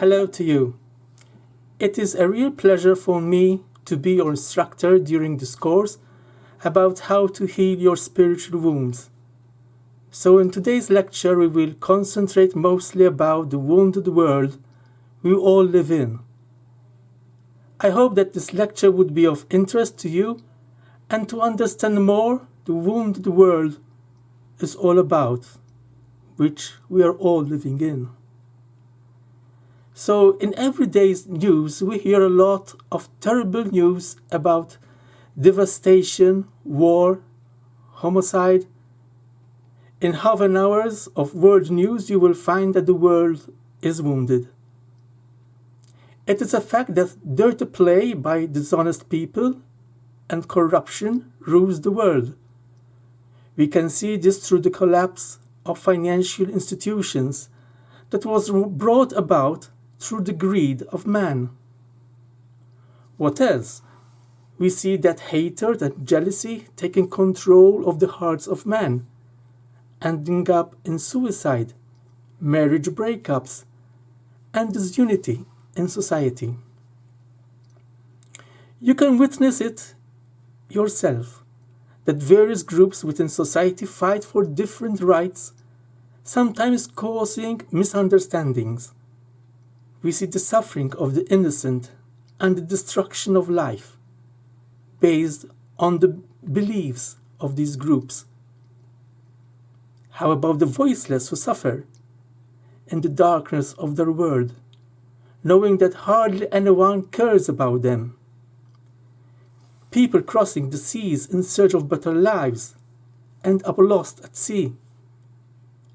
Hello to you. It is a real pleasure for me to be your instructor during this course about how to heal your spiritual wounds. So in today's lecture we will concentrate mostly about the wounded world we all live in. I hope that this lecture would be of interest to you and to understand more the wounded world is all about, which we are all living in. So in everyday's news we hear a lot of terrible news about devastation, war, homicide. In half an hour of world news you will find that the world is wounded. It is a fact that dirty play by dishonest people and corruption rules the world. We can see this through the collapse of financial institutions that was brought about through the greed of man. What else? We see that hatred and jealousy taking control of the hearts of men, ending up in suicide, marriage breakups, and disunity in society. You can witness it yourself, that various groups within society fight for different rights, sometimes causing misunderstandings. We see the suffering of the innocent and the destruction of life based on the beliefs of these groups. How about the voiceless who suffer in the darkness of their world, knowing that hardly anyone cares about them? People crossing the seas in search of better lives end up lost at sea,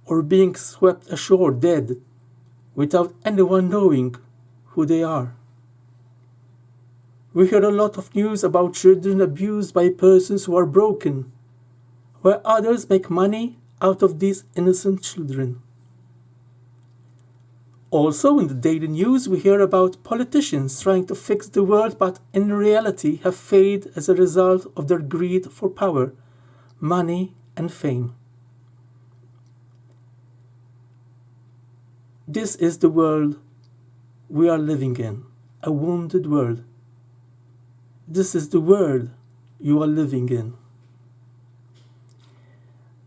or being swept ashore dead without anyone knowing who they are. We hear a lot of news about children abused by persons who are broken, where others make money out of these innocent children. Also in the daily news we hear about politicians trying to fix the world but in reality have failed as a result of their greed for power, money and fame. This is the world we are living in, a wounded world. This is the world you are living in.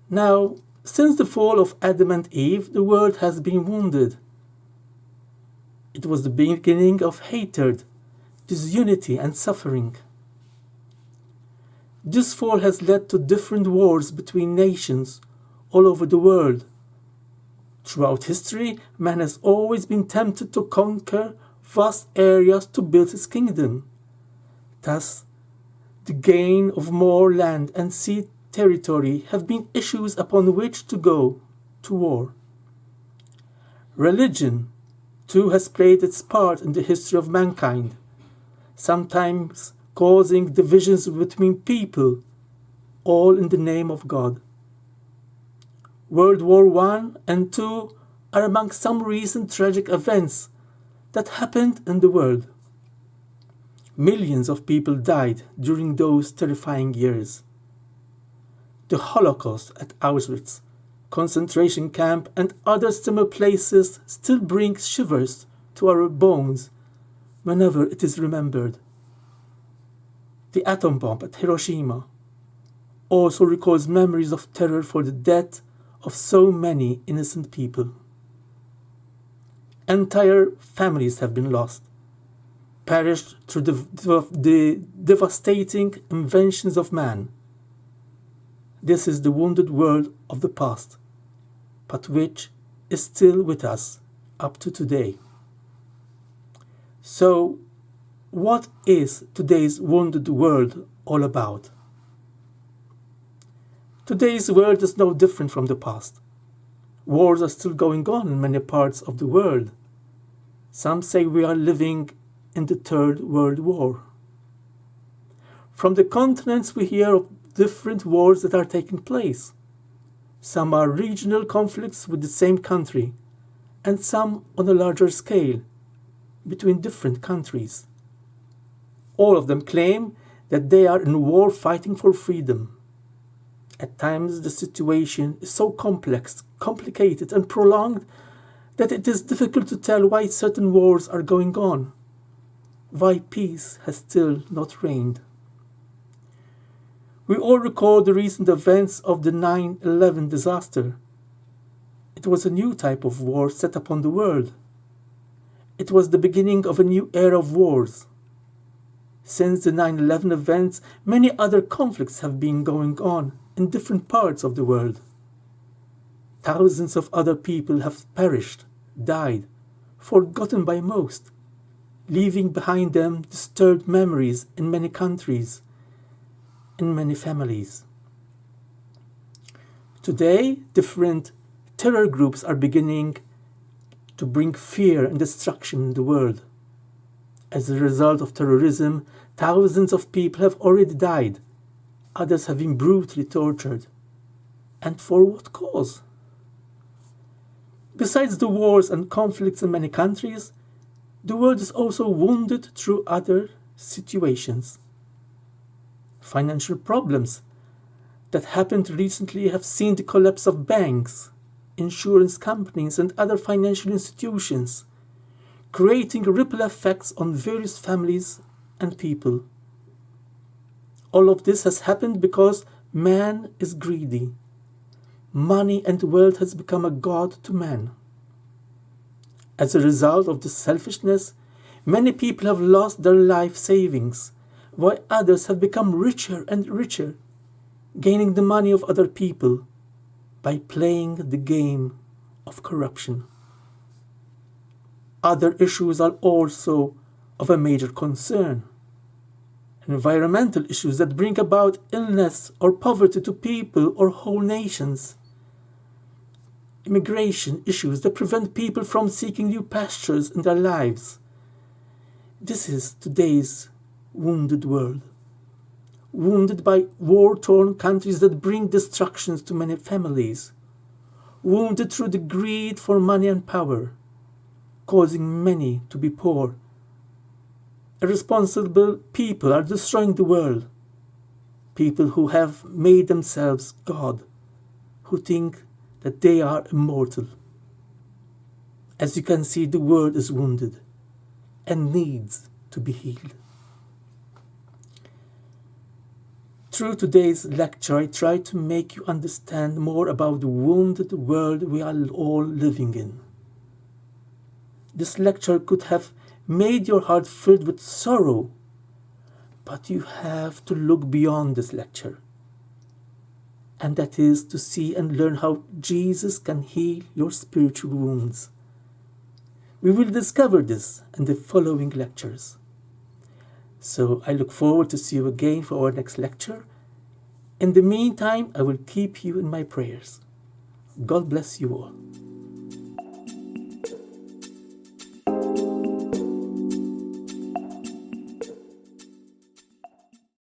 Now, since the fall of Adam and Eve, the world has been wounded. It was the beginning of hatred, disunity, and suffering. This fall has led to different wars between nations all over the world. Throughout history, man has always been tempted to conquer vast areas to build his kingdom. Thus, the gain of more land and sea territory have been issues upon which to go to war. Religion, too, has played its part in the history of mankind, sometimes causing divisions between people, all in the name of God. World War I and II are among some recent tragic events that happened in the world. Millions of people died during those terrifying years. The Holocaust at Auschwitz, concentration camp, and other similar places still brings shivers to our bones whenever it is remembered. The atom bomb at Hiroshima also recalls memories of terror for the death of so many innocent people. Entire families have been lost, perished through the devastating inventions of man. This is the wounded world of the past, but which is still with us up to today. So, what is today's wounded world all about? Today's world is no different from the past. Wars are still going on in many parts of the world. Some say we are living in the Third World War. From the continents we hear of different wars that are taking place. Some are regional conflicts with the same country, and some on a larger scale, between different countries. All of them claim that they are in war fighting for freedom. At times the situation is so complex, complicated and prolonged that it is difficult to tell why certain wars are going on, why peace has still not reigned. We all recall the recent events of the 9/11 disaster. It was a new type of war set upon the world. It was the beginning of a new era of wars. Since the 9/11 events, many other conflicts have been going on in different parts of the world. Thousands of other people have perished, died, forgotten by most, leaving behind them disturbed memories in many countries, in many families. Today, different terror groups are beginning to bring fear and destruction in the world. As a result of terrorism, thousands of people have already died. Others have been brutally tortured. And for what cause? Besides the wars and conflicts in many countries, the world is also wounded through other situations. Financial problems that happened recently have seen the collapse of banks, insurance companies, and other financial institutions, creating ripple effects on various families and people. All of this has happened because man is greedy. Money and wealth has become a god to man. As a result of this selfishness, many people have lost their life savings, while others have become richer and richer, gaining the money of other people by playing the game of corruption. Other issues are also of a major concern. Environmental issues that bring about illness or poverty to people or whole nations. Immigration issues that prevent people from seeking new pastures in their lives. This is today's wounded world. Wounded by war-torn countries that bring destructions to many families. Wounded through the greed for money and power, causing many to be poor. Irresponsible people are destroying the world. People who have made themselves God, who think that they are immortal. As you can see, the world is wounded and needs to be healed. Through today's lecture, I try to make you understand more about the wounded world we are all living in. This lecture could have made your heart filled with sorrow, but you have to look beyond this lecture. And that is to see and learn how Jesus can heal your spiritual wounds. We will discover this in the following lectures. So I look forward to see you again for our next lecture. In the meantime, I will keep you in my prayers. God bless you all.